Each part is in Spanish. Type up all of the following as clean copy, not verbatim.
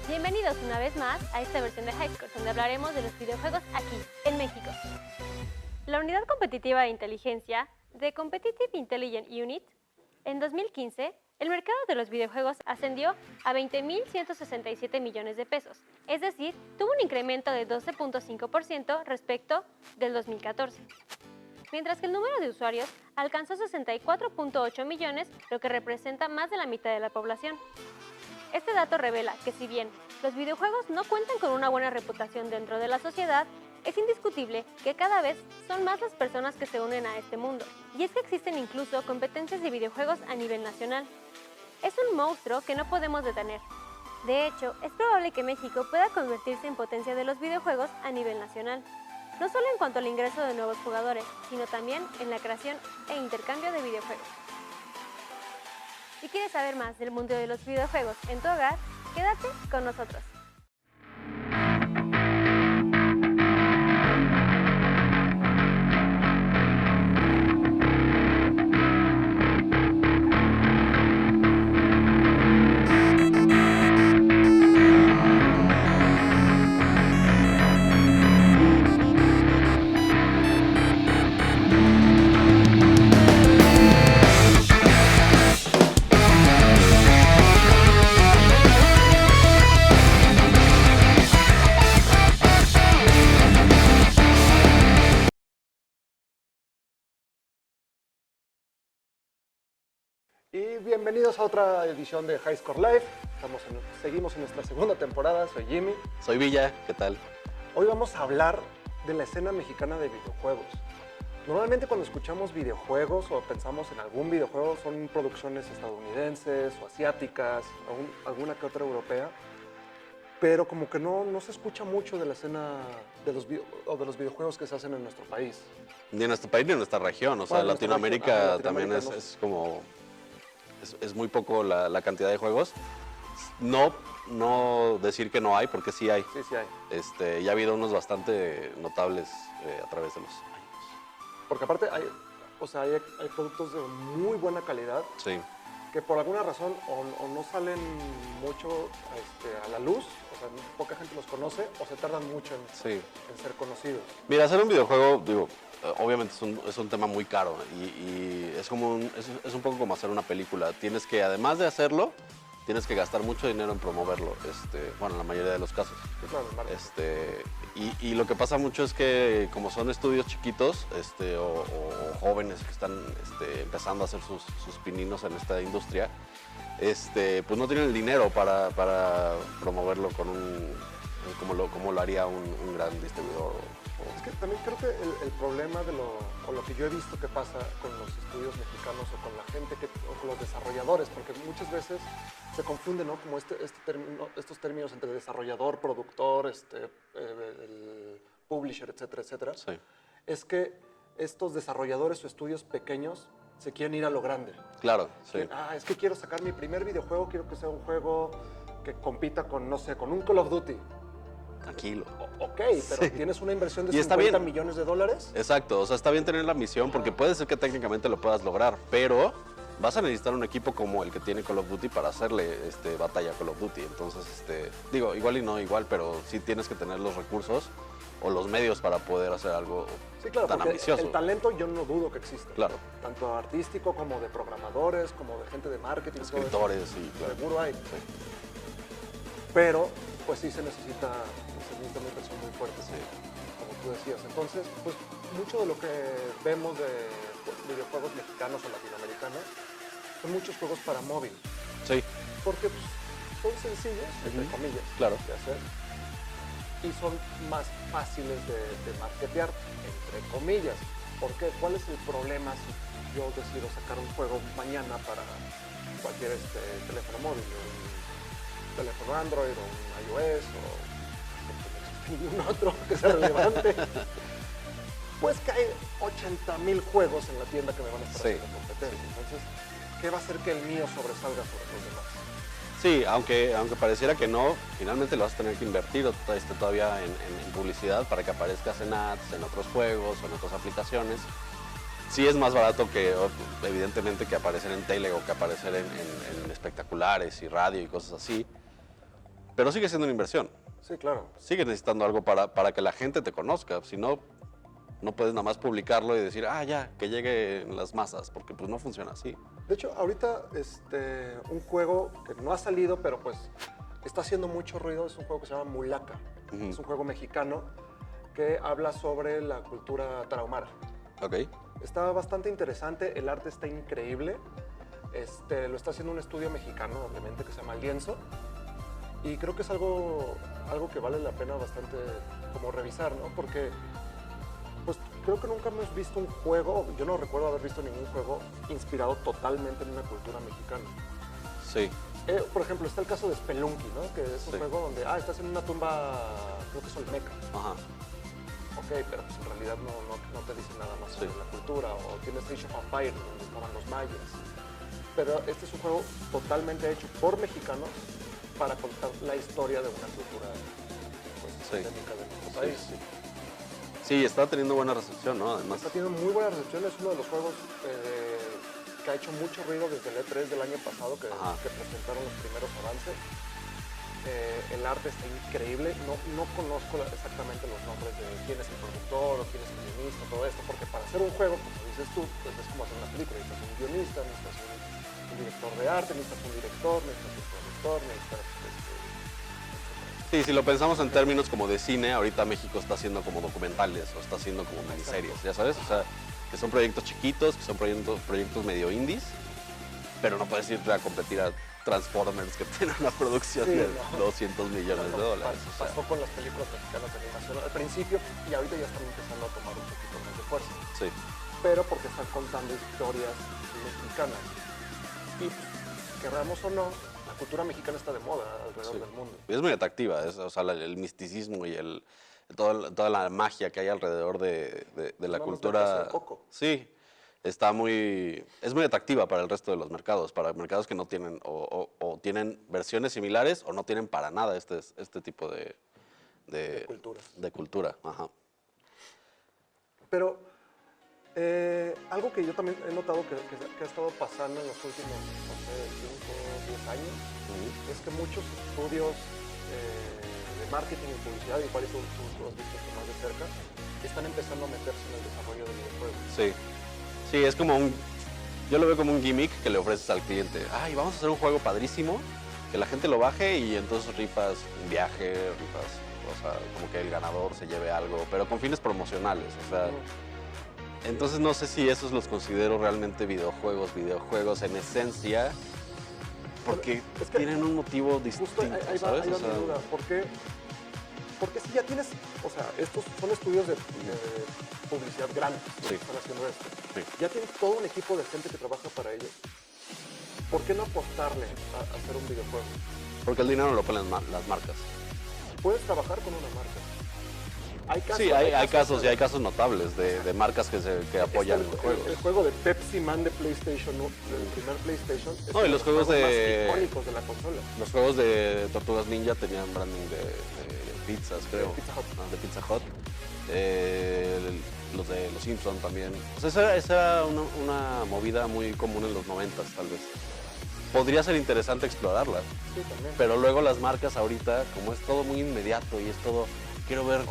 Bienvenidos una vez más a esta versión de Highscore, donde hablaremos de los videojuegos aquí, en México. La Unidad Competitiva de Inteligencia, The Competitive Intelligence Unit, en 2015, el mercado de los videojuegos ascendió a 20.167 millones de pesos, es decir, tuvo un incremento de 12.5% respecto del 2014. Mientras que el número de usuarios alcanzó 64.8 millones, lo que representa más de la mitad de la población. Este dato revela que si bien los videojuegos no cuentan con una buena reputación dentro de la sociedad, es indiscutible que cada vez son más las personas que se unen a este mundo. Y es que existen incluso competencias de videojuegos a nivel nacional. Es un monstruo que no podemos detener. De hecho, es probable que México pueda convertirse en potencia de los videojuegos a nivel nacional. No solo en cuanto al ingreso de nuevos jugadores, sino también en la creación e intercambio de videojuegos. Si quieres saber más del mundo de los videojuegos en tu hogar, quédate con nosotros. Y bienvenidos a otra edición de Highscore Live. Seguimos en nuestra segunda temporada. Soy Jimmy. Soy Villa, ¿qué tal? Hoy vamos a hablar de la escena mexicana de videojuegos. Normalmente cuando escuchamos videojuegos o pensamos en algún videojuego son producciones estadounidenses o asiáticas, alguna que otra europea, pero como que no se escucha mucho de la escena de los videojuegos que se hacen en nuestro país. Ni en nuestro país ni en nuestra región, o sea, Bueno, Latinoamérica, también Latinoamérica es como... Es muy poco la cantidad de juegos. No decir que no hay, porque sí hay. Sí, sí hay. Ya ha habido unos bastante notables a través de los años. Porque aparte hay productos de muy buena calidad. Sí. Que por alguna razón o no salen mucho a la luz, o sea, poca gente los conoce, o se tardan mucho en ser conocidos. Mira, hacer un videojuego, digo, obviamente es un tema muy caro y es un poco como hacer una película. Tienes que, además de hacerlo, tienes que gastar mucho dinero en promoverlo, bueno, en la mayoría de los casos. Sí, claro, Y lo que pasa mucho es que como son estudios chiquitos o jóvenes que están empezando a hacer sus pininos en esta industria, pues no tienen el dinero para promoverlo como lo haría un gran distribuidor. Es que también creo que el problema o lo que yo he visto que pasa con los estudios mexicanos o con la gente, o con los desarrolladores, porque muchas veces se confunden, ¿no? Como estos términos entre desarrollador, productor, el publisher, etcétera, etcétera. Sí. Es que estos desarrolladores o estudios pequeños se quieren ir a lo grande. Claro, sí. Es que quiero sacar mi primer videojuego, quiero que sea un juego que compita con, no sé, con un Call of Duty. Tranquilo. Ok, pero tienes una inversión de Y está 50 bien. millones de dólares. Exacto, o sea, está bien tener la misión porque puede ser que técnicamente lo puedas lograr, pero vas a necesitar un equipo como el que tiene Call of Duty para hacerle batalla a Call of Duty. Entonces, digo, igual y no igual, pero sí tienes que tener los recursos o los medios para poder hacer algo tan ambicioso. El talento yo no dudo que existe. Claro. Tanto artístico como de programadores, como de gente de marketing. Escritores, sí, claro. Seguro hay. Sí. Pero, pues sí se necesita una inversión muy fuerte, sí, como tú decías. Entonces, pues mucho de lo que vemos de videojuegos mexicanos o latinoamericanos son muchos juegos para móvil. Sí. Porque pues, son sencillos, entre comillas, claro, de hacer, y son más fáciles de marketear, entre comillas. ¿Por qué? ¿Cuál es el problema si yo decido sacar un juego mañana para cualquier teléfono móvil? Un teléfono Android o un iOS o ningún otro que sea relevante. Pues que hay 80,000 juegos en la tienda que me van a estar haciendo competencia. Entonces, ¿qué va a hacer que el mío sobresalga sobre los demás? Sí, aunque pareciera que no, finalmente lo vas a tener que invertir todavía en publicidad para que aparezcas en ads, en otros juegos o en otras aplicaciones. Sí es más barato que, evidentemente, que aparecer en tele o que aparecer en espectaculares y radio y cosas así. pero sigue siendo una inversión. Sí, claro. Sigues necesitando algo para que la gente te conozca. Si no, no puedes nada más publicarlo y decir, ya, que llegue en las masas, porque pues no funciona así. De hecho, ahorita un juego que no ha salido, pero pues está haciendo mucho ruido, es un juego que se llama Mulaka. Es un juego mexicano que habla sobre la cultura tarahumara. Ok. Está bastante interesante, el arte está increíble. Lo está haciendo un estudio mexicano, obviamente, que se llama El Lienzo. Y creo que es algo que vale la pena bastante como revisar, ¿no? Porque pues creo que nunca hemos visto un juego, yo no recuerdo haber visto ningún juego inspirado totalmente en una cultura mexicana. Sí. Por ejemplo, está el caso de Spelunky, ¿no? Que es un juego donde, estás en una tumba, creo que es Olmeca. Ajá. Ok, pero pues en realidad no te dice nada más sobre la cultura. O tienes Age of Empires, donde estaban los mayas. Pero este es un juego totalmente hecho por mexicanos para contar la historia de una cultura pues, endémica de nuestro país. Sí, está teniendo buena recepción, ¿no? Además. Está teniendo muy buena recepción, es uno de los juegos que ha hecho mucho ruido desde el E3 del año pasado, que presentaron los primeros avances. El arte está increíble, no conozco exactamente los nombres de quién es el productor o quién es el guionista, todo esto, porque para hacer un juego, como dices tú, pues es como hacer una película, necesitas un guionista, necesitas un director de arte, necesitas un director, necesitas un productor, necesitas... Sí, si lo pensamos en términos como de cine, ahorita México está haciendo como documentales o está haciendo como miniseries, ya sabes, o sea, que son proyectos chiquitos, que son proyectos medio indies, pero no puedes irte a competir a Transformers que tiene una producción de 200 millones de dólares. Pasó con las películas mexicanas de animación al principio y ahorita ya están empezando a tomar un poquito más de fuerza. Sí. Pero porque están contando historias mexicanas. Y queramos o no, la cultura mexicana está de moda alrededor del mundo. Es muy atractiva, o sea, el misticismo y toda la magia que hay alrededor de la cultura. Sí, es muy atractiva para el resto de los mercados, para mercados que no tienen o tienen versiones similares o no tienen para nada este tipo de cultura. Ajá. Pero algo que yo también he notado que ha estado pasando en los últimos, no sé, 5 o 10 años, es que muchos estudios de marketing y publicidad, igual tú has visto esto más de cerca, están empezando a meterse en el desarrollo de videojuegos. Sí, es como yo lo veo como un gimmick que le ofreces al cliente. Vamos a hacer un juego padrísimo, que la gente lo baje y entonces rifas un viaje, o sea, como que el ganador se lleve algo, pero con fines promocionales, o sea... Entonces no sé si esos los considero realmente videojuegos en esencia, porque es que tienen un motivo distinto, ¿sabes? Ahí va mi duda. Porque si ya tienes, o sea, estos son estudios de publicidad grandes que están haciendo esto. Sí. Ya tienes todo un equipo de gente que trabaja para ellos. ¿Por qué no apostarle a hacer un videojuego? Porque el dinero lo ponen las marcas. Puedes trabajar con una marca. Hay casos notables de marcas que apoyan el juego. El juego de Pepsi Man de PlayStation, del primer PlayStation, es y los juegos más icónicos de la consola. Los juegos de Tortugas Ninja tenían branding de pizzas, creo. De Pizza Hut. Los de Los Simpsons también. O sea, esa era una movida muy común en los 90s, tal vez. Podría ser interesante explorarla. Sí, también. Pero luego las marcas ahorita, como es todo muy inmediato y es todo... Quiero ver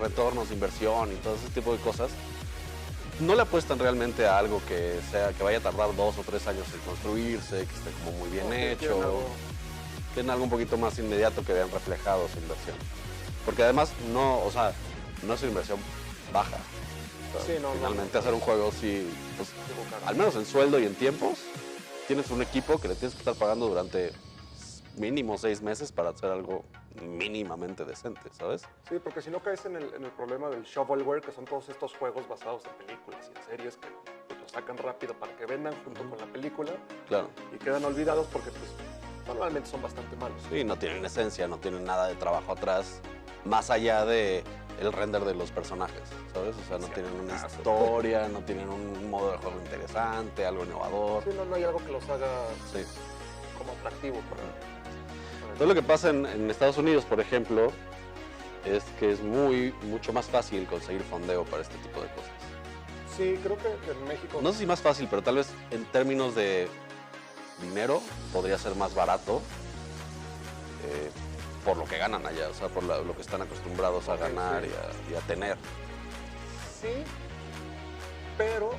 retornos, inversión y todo ese tipo de cosas. No le apuestan realmente a algo que vaya a tardar 2 o 3 años en construirse, que esté como muy bien hecho. Quieren algo un poquito más inmediato que vean reflejado su inversión. Porque además no es una inversión baja. O sea, finalmente hacer un juego pues, al menos en sueldo y en tiempos, tienes un equipo que le tienes que estar pagando durante mínimo 6 meses para hacer algo mínimamente decente, ¿sabes? Sí, porque si no caes en el problema del shovelware, que son todos estos juegos basados en películas y en series que pues, los sacan rápido para que vendan junto con la película. Claro. Y quedan olvidados porque pues, normalmente son bastante malos. Sí, no tienen esencia, no tienen nada de trabajo atrás, más allá de el render de los personajes, ¿sabes? O sea, no tienen una historia, no tienen un modo de juego interesante, algo innovador. Sí, no hay algo que los haga como atractivo para... Todo lo que pasa en Estados Unidos, por ejemplo, es que es mucho más fácil conseguir fondeo para este tipo de cosas. Sí, creo que en México... No sé si más fácil, pero tal vez en términos de dinero podría ser más barato por lo que ganan allá, o sea, por lo que están acostumbrados a ganar sí. y a tener. Sí, pero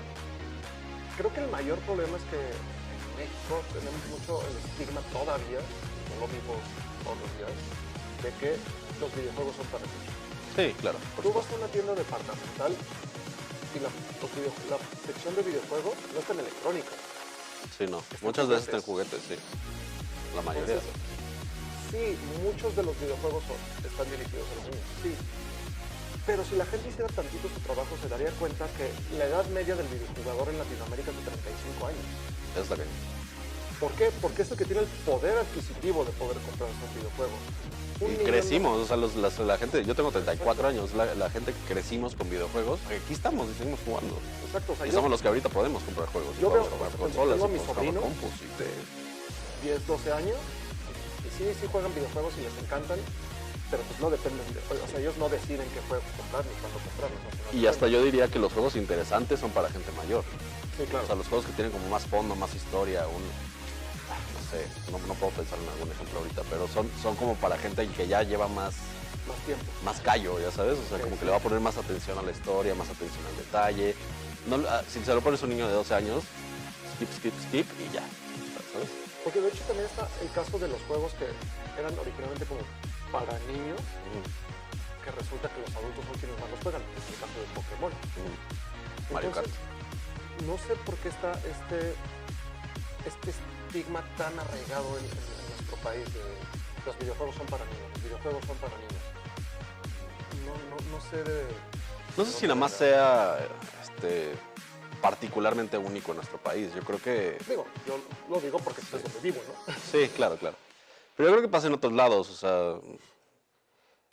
creo que el mayor problema es que en México tenemos mucho el estigma todavía, no lo vimos todos los días, de que los videojuegos son para niños. Sí, claro. Tú vas a una tienda departamental y la sección de videojuegos no está en electrónica. Sí, no. Está en Muchas veces está en juguetes. juguetes, sí. La mayoría. Entonces, sí, muchos de los videojuegos están dirigidos a los niños, sí. Pero si la gente hiciera tantito su trabajo, se daría cuenta que la edad media del videojugador en Latinoamérica es de 35 años. Es la que. ¿Por qué? Porque es el que tiene el poder adquisitivo de poder comprarse un videojuego. Un Y niño crecimos, o sea, la gente, yo tengo 34 años, la gente que crecimos con videojuegos, aquí estamos y seguimos jugando. Exacto, o sea, Y somos los que ahorita podemos comprar juegos, y yo podemos veo, comprar por ejemplo, consolas, tengo a y mis podemos comprar sobrinos compus, y de 10, 12 años, y sí juegan videojuegos y les encantan, pero pues no dependen o sea, ellos no deciden qué juego comprar ni cuándo comprarlos. Y hasta yo diría que los juegos interesantes son para gente mayor. Sí, claro. O sea, los juegos que tienen como más fondo, más historia, no sé, no puedo pensar en algún ejemplo ahorita, pero son como para gente que ya lleva más tiempo. Más callo, ya sabes, o sea, Sí, como sí. que le va a poner más atención a la historia, más atención al detalle. No, si se lo pones a un niño de 12 años, skip y ya, ¿sabes? Porque de hecho también está el caso de los juegos que eran originalmente como para niños, que resulta que los adultos son quienes más los juegan, es el caso de Pokémon. Mario Kart. Entonces, no sé por qué está este estigma tan arraigado en nuestro país de los videojuegos son para niños, los videojuegos son para niños. No sé de... No sé si nada más sea particularmente único en nuestro país. Yo creo que... Digo, yo lo digo porque es donde vivo, ¿no? Sí, claro. Pero yo creo que pasa en otros lados, o sea...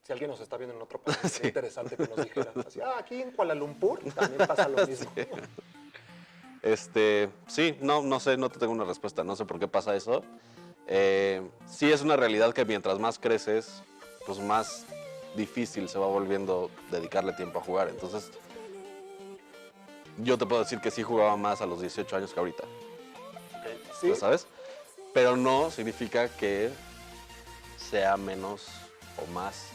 Si alguien nos está viendo en otro país, sería Sí. interesante que nos dijera. Así, aquí en Kuala Lumpur también pasa lo mismo. Sí, no sé, no te tengo una respuesta, no sé por qué pasa eso. Sí es una realidad que mientras más creces, pues más difícil se va volviendo dedicarle tiempo a jugar. Entonces, yo te puedo decir que sí jugaba más a los 18 años que ahorita, Sí, ¿ya sabes? Pero no significa que sea menos o más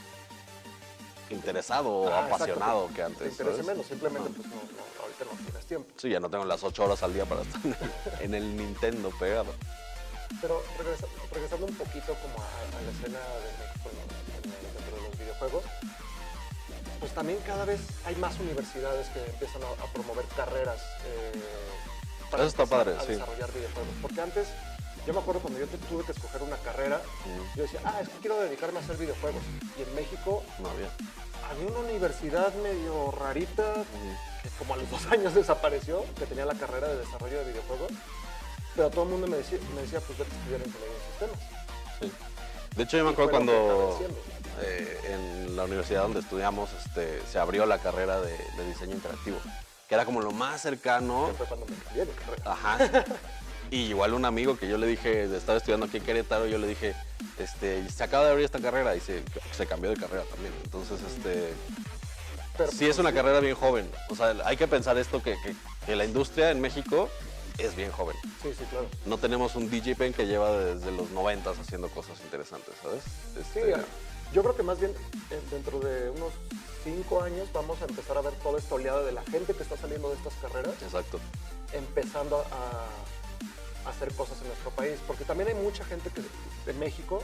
interesado o exacto, apasionado te que antes. interesa ¿sabes? menos, simplemente pues ahorita no tienes tiempo. Sí, ya no tengo las 8 horas al día para estar en el Nintendo pegado. Pero regresando un poquito como a la escena de México dentro de los videojuegos, pues también cada vez hay más universidades que empiezan a promover carreras para Eso está empezar padre, a sí. desarrollar videojuegos. Porque antes, yo me acuerdo cuando yo tuve que escoger una carrera, yo decía, es que quiero dedicarme a hacer videojuegos. Y en México No había. había una universidad medio rarita, que como a los 2 años desapareció, que tenía la carrera de desarrollo de videojuegos. Pero todo el mundo me decía pues vete a estudiar ingeniería en sistemas. Sí. De hecho, yo me Y acuerdo fue lo que acabé cuando haciendo. en la universidad donde estudiamos se abrió la carrera de diseño interactivo, que era como lo más cercano. Que fue cuando me cambié de carrera. Ajá. Y igual un amigo que yo le dije, estaba estudiando aquí en Querétaro, yo le dije, se acaba de abrir esta carrera y se cambió de carrera también. Entonces, Pero, sí es una carrera bien joven. O sea, hay que pensar esto que la industria en México es bien joven. Sí, claro. No tenemos un DJ Pen que lleva desde los 90s haciendo cosas interesantes, ¿sabes? Sí, yo creo que más bien dentro de unos 5 años vamos a empezar a ver toda esta oleada de la gente que está saliendo de estas carreras, Exacto. empezando a hacer cosas en nuestro país. Porque también hay mucha gente de México,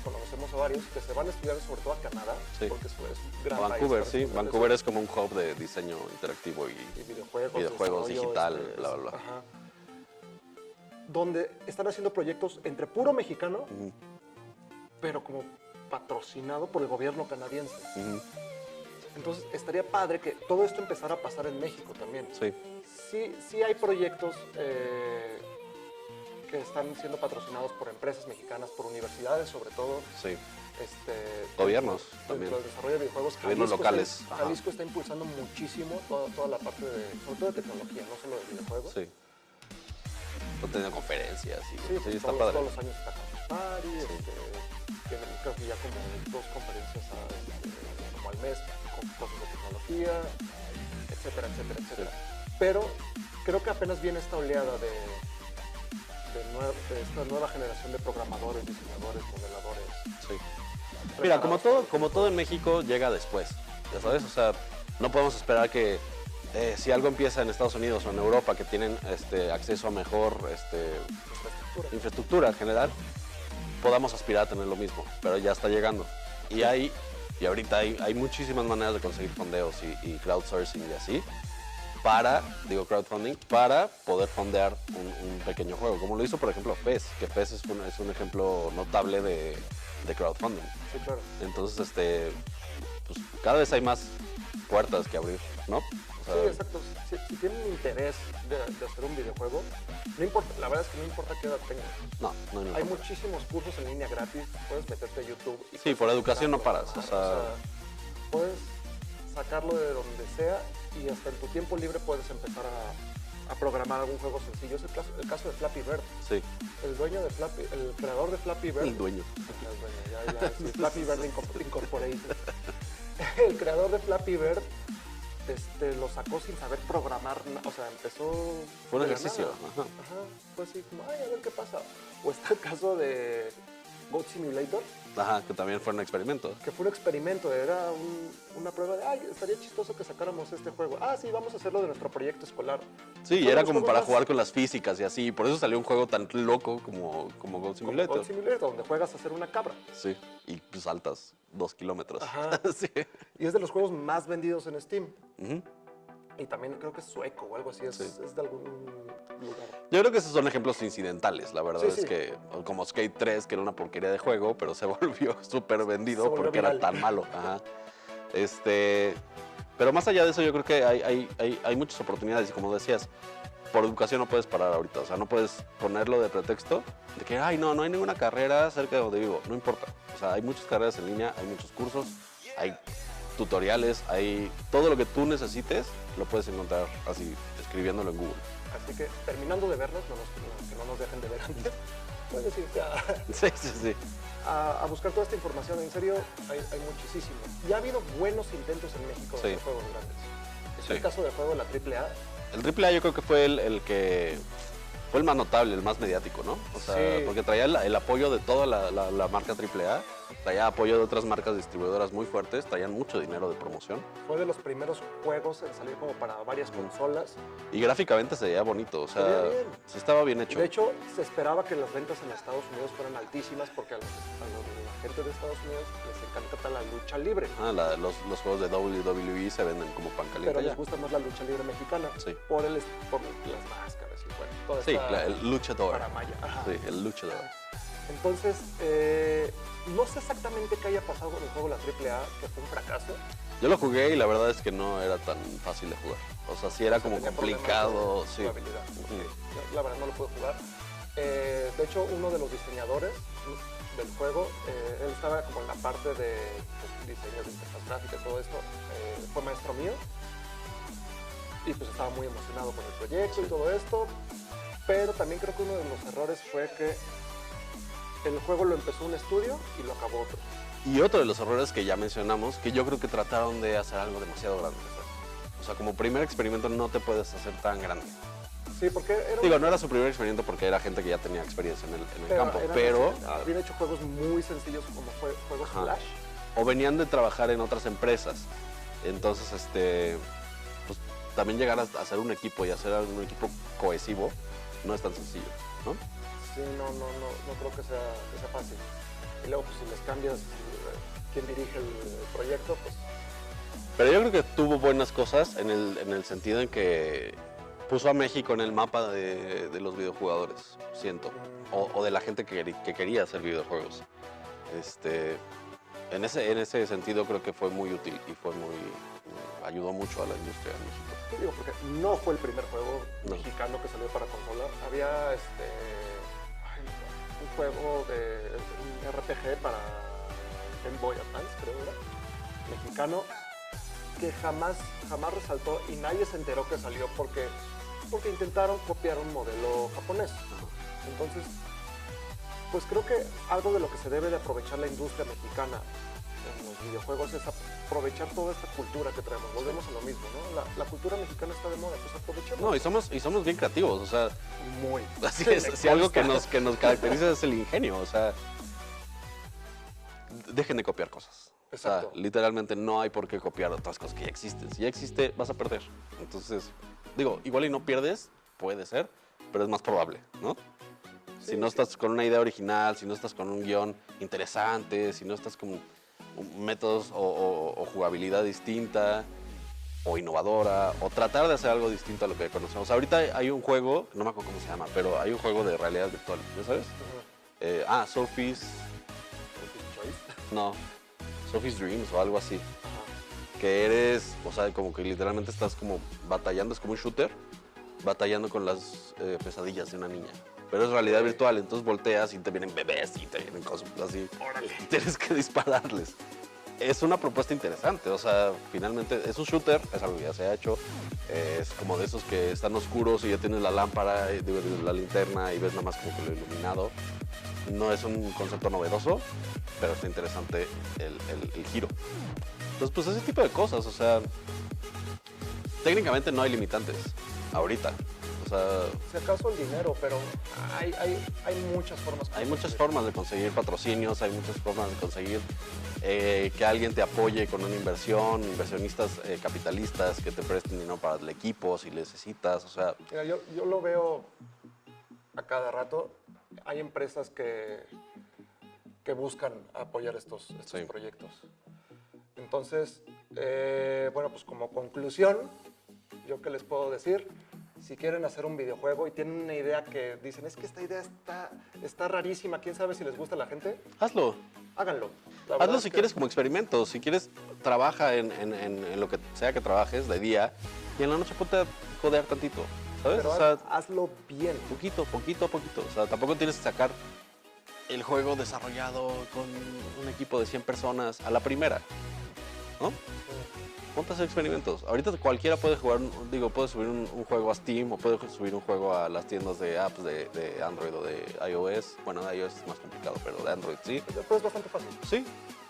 conocemos a varios, que se van a estudiar sobre todo a Canadá, Sí. porque es un gran Vancouver, país. sí. para estudiar Vancouver eso. es como un hub de diseño interactivo y Y videojuegos, desarrollo, digital, bla, bla, bla. Ajá. Donde están haciendo proyectos entre puro mexicano, pero como patrocinado por el gobierno canadiense. Entonces estaría padre que todo esto empezara a pasar en México también. Sí. Sí hay proyectos que están siendo patrocinados por empresas mexicanas, por universidades sobre todo. Sí. dentro Gobiernos también. del desarrollo de videojuegos. Gobiernos locales. Ajá. Jalisco está impulsando muchísimo toda la parte sobre todo de tecnología, no solo de videojuegos. Sí. Están teniendo conferencias y Sí, pues, está todos, padre. todos los años está Campus Party, tienen creo que ya como 2 conferencias como al mes con cosas de tecnología, etcétera. Pero creo que apenas viene esta oleada de esta nueva generación de programadores, diseñadores, modeladores. Sí. Mira, como todo en México llega después, ya sabes, o sea, no podemos esperar que si algo empieza en Estados Unidos o en Europa, que tienen acceso a mejor infraestructura en general, podamos aspirar a tener lo mismo, pero ya está llegando. Y ahorita hay muchísimas maneras de conseguir fondeos y crowdsourcing y así, crowdfunding, para poder fondear un pequeño juego, como lo hizo, por ejemplo, PES, que PES es un ejemplo notable de crowdfunding. Sí, claro. Entonces, pues cada vez hay más puertas que abrir, ¿no? O sea, Sí, exacto. Si tienen interés de hacer un videojuego, no importa, la verdad es que no importa qué edad tengan. no Hay muchísimos cursos en línea gratis, puedes meterte a YouTube. Y Sí, por educación no paras, o sea, puedes sacarlo de donde sea y hasta en tu tiempo libre puedes empezar a programar algún juego sencillo. Es el caso de Flappy Bird. sí, El dueño de el creador de Flappy Bird. el dueño. Sí, Flappy Bird Incorporated. El creador de Flappy Bird lo sacó sin saber programar, o sea, empezó... Fue un de la ejercicio, nada. ajá. Fue así como, ay, a ver qué pasa. O está el caso de Goat Simulator, Ajá, que también fue un experimento. que fue un experimento, era una prueba de, ay, estaría chistoso que sacáramos este juego. Ah, sí, vamos a hacerlo de nuestro proyecto escolar. Sí, Fue era de los como juegos para más- jugar con las físicas y así, por eso salió un juego tan loco como Goat Simulator. Goat Simulator, donde juegas a ser una cabra. Sí, y pues saltas 2 kilómetros. Ajá. Sí. Y es de los juegos más vendidos en Steam. Ujú. Y también creo que es sueco o algo así, es de algún lugar. Yo creo que esos son ejemplos incidentales, la verdad Sí, es sí. que, como Skate 3, que era una porquería de juego, pero se volvió súper vendido Se volvió porque era viral. tan malo. Ajá. Pero más allá de eso, yo creo que hay muchas oportunidades y como decías, por educación no puedes parar ahorita, o sea, no puedes ponerlo de pretexto de que, ay, no hay ninguna carrera cerca de donde vivo, no importa. O sea, hay muchas carreras en línea, hay muchos cursos, hay tutoriales, hay todo lo que tú necesites, lo puedes encontrar así, escribiéndolo en Google. Así que terminando de verlos, que no nos dejen de ver antes, puedes irte Sí. a buscar toda esta información. En serio, hay muchísimo. Y ha habido buenos intentos en México de Sí. hacer juegos grandes. Es Sí. el caso del juego de la AAA. El AAA yo creo que fue el que fue el más notable, el más mediático, ¿no? O sea, Sí. porque traía el apoyo de toda la marca AAA, traía apoyo de otras marcas distribuidoras muy fuertes, traían mucho dinero de promoción Fue de los primeros juegos en salir como para varias consolas. y gráficamente se veía bonito, o sea, Se veía bien. sí estaba bien hecho. De hecho, se esperaba que las ventas en Estados Unidos fueran altísimas porque a la gente de Estados Unidos les encanta la lucha libre. Los juegos de WWE se venden como pan caliente Pero les ya. gusta más la lucha libre mexicana Sí. por las máscaras y bueno, toda Sí, esta el luchador. faramalla. Ajá. Sí, el luchador. Entonces, no sé exactamente qué haya pasado con el juego de la AAA, que fue un fracaso. Yo lo jugué y la verdad es que no era tan fácil de jugar. O sea, sí era como Tenía problemas complicado, de sí. jugabilidad. Ujú. La verdad no lo pude jugar. De hecho, uno de los diseñadores del juego, él estaba como en la parte de diseño de interfaz gráfica y todo esto, fue maestro mío. Y pues estaba muy emocionado con el proyecto y todo esto. Pero también creo que uno de los errores fue que el juego lo empezó un estudio y lo acabó otro. Y otro de los errores que ya mencionamos, que yo creo que trataron de hacer algo demasiado grande. O sea, como primer experimento no te puedes hacer tan grande. Sí, porque era Digo, no era su primer experimento porque era gente que ya tenía experiencia en el campo, pero habían hecho juegos muy sencillos como juegos Ajá. Flash. o venían de trabajar en otras empresas. Entonces, pues también llegar a hacer un equipo y hacer un equipo cohesivo no es tan sencillo, ¿no? Sí, no creo que sea fácil. Y luego, pues si les cambias quién dirige el proyecto, pues Pero yo creo que tuvo buenas cosas en el sentido en que puso a México en el mapa de los videojugadores, siento, o de la gente que quería hacer videojuegos. En ese sentido creo que fue muy útil y ayudó mucho a la industria de México. sí, digo, porque no fue el primer juego No. mexicano que salió para consola. Había un juego de un RPG para Game Boy Advance, creo era, mexicano, que jamás resaltó y nadie se enteró que salió porque intentaron copiar un modelo japonés. Entonces, pues creo que algo de lo que se debe de aprovechar la industria mexicana en los videojuegos es aprovechar toda esta cultura que traemos. Volvemos a lo mismo, ¿no? La cultura mexicana está de moda, pues aprovechemos. No, y somos bien creativos, o sea, Muy. así es, si algo que nos caracteriza es el ingenio, o sea, dejen de copiar cosas. Exacto. O sea, literalmente no hay por qué copiar otras cosas que ya existen. Si ya existe, vas a perder. Entonces, digo, igual y no pierdes, puede ser, pero es más probable, ¿no? Sí, si no sí. estás con una idea original, si no estás con un guión interesante, si no estás con métodos o jugabilidad distinta o innovadora, o tratar de hacer algo distinto a lo que conocemos. Ahorita hay un juego, no me acuerdo cómo se llama, pero hay un juego de realidad virtual, ¿ya sabes? Sophie's... No, Sophie's Dreams o algo así. Que eres, o sea, como que literalmente estás como batallando, es como un shooter, batallando con las pesadillas de una niña. Pero es realidad virtual, entonces volteas y te vienen bebés y te vienen cosas así. Órale. Y tienes que dispararles. Es una propuesta interesante, o sea, finalmente es un shooter, es algo que ya se ha hecho. Es como de esos que están oscuros y ya tienes la lámpara, la linterna y ves nada más como que lo iluminado. No es un concepto novedoso, pero está interesante el giro. Entonces, pues ese tipo de cosas, o sea, técnicamente no hay limitantes ahorita. O sea, Si acaso el dinero, pero hay muchas formas. hay muchas formas de conseguir patrocinios, hay muchas formas de conseguir que alguien te apoye con una inversión, inversionistas capitalistas que te presten dinero para el equipo si necesitas, o sea, Mira, yo lo veo a cada rato. Hay empresas que buscan apoyar estos Sí. proyectos. Entonces, bueno, pues como conclusión, ¿yo qué les puedo decir? Si quieren hacer un videojuego y tienen una idea que dicen, es que esta idea está rarísima, quién sabe si les gusta a la gente, hazlo. háganlo. La verdad Hazlo es si que- quieres como experimento, si quieres trabaja en lo que sea que trabajes de día y en la noche ponte a jodear tantito, ¿sabes? Pero O sea, hazlo bien. poquito a poquito. O sea, tampoco tienes que sacar el juego desarrollado con un equipo de 100 personas a la primera, ¿no? Ponte a hacer experimentos. Ahorita cualquiera puede jugar, puede subir un juego a Steam o puede subir un juego a las tiendas de apps de Android o de iOS. Bueno, de iOS es más complicado, pero de Android sí. Después es bastante fácil. Sí.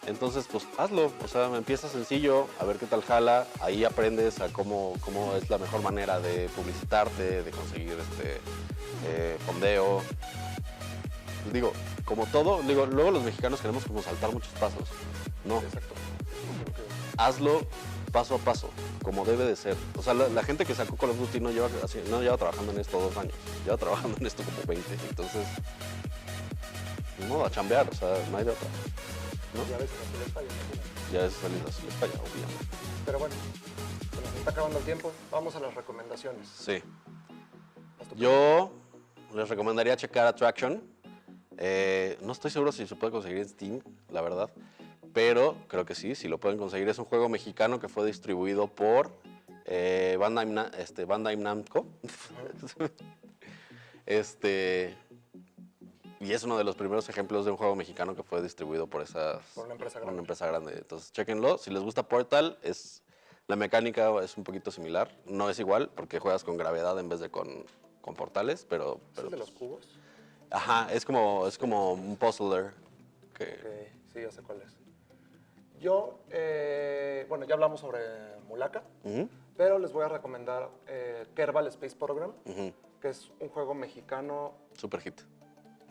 Entonces, pues hazlo. O sea, empieza sencillo, a ver qué tal jala. Ahí aprendes a cómo es la mejor manera de publicitarte, de conseguir fondeo. Digo, como todo, luego los mexicanos queremos como saltar muchos pasos. No, Exacto. hazlo paso a paso, como debe de ser. O sea, la gente que sacó Call of Duty no lleva trabajando en esto 2 años, lleva trabajando en esto como 20. Entonces, no, a chambear, o sea, no hay de otra. ¿No? Y a veces así les falla. Ya es salida, se les falla, obviamente. Pero bueno, se nos está acabando el tiempo. Vamos a las recomendaciones. Sí. Haz tu- Yo les recomendaría checar Attraction. No estoy seguro si se puede conseguir en Steam, la verdad. Pero creo que sí, si lo pueden conseguir. Es un juego mexicano que fue distribuido por Bandai Namco. Y es uno de los primeros ejemplos de un juego mexicano que fue distribuido por Por una empresa por grande. una empresa grande. Entonces, chéquenlo. Si les gusta Portal, la mecánica es un poquito similar. No es igual porque juegas con gravedad en vez de con portales, pero... ¿Es el de los pues, cubos? ajá, es como un puzzler. Que, Ok, sí, ya sé cuál es. Yo, bueno, ya hablamos sobre Mulaka, Ujú, pero les voy a recomendar Kerbal Space Program, ujú, que es un juego mexicano. super hit.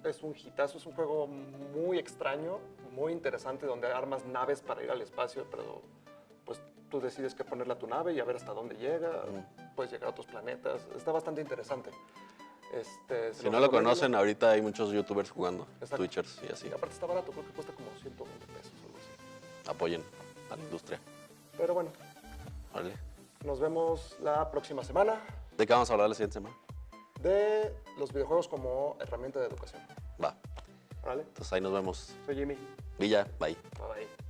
Es un hitazo, es un juego muy extraño, muy interesante, donde armas naves para ir al espacio, pero pues tú decides qué ponerle a tu nave y a ver hasta dónde llega, puedes llegar a otros planetas, está bastante interesante. Se Si los no lo recomiendo. conocen, ahorita hay muchos youtubers jugando, Exacto. twitchers y así. Y aparte está barato, creo que cuesta como 120 pesos o algo así. Apoyen a la industria. Pero bueno, Órale. nos vemos la próxima semana ¿De qué vamos a hablar la siguiente semana? de los videojuegos como herramienta de educación. Va. ¿Vale? Entonces ahí nos vemos. Soy Jimmy. Villa, bye. Bye bye.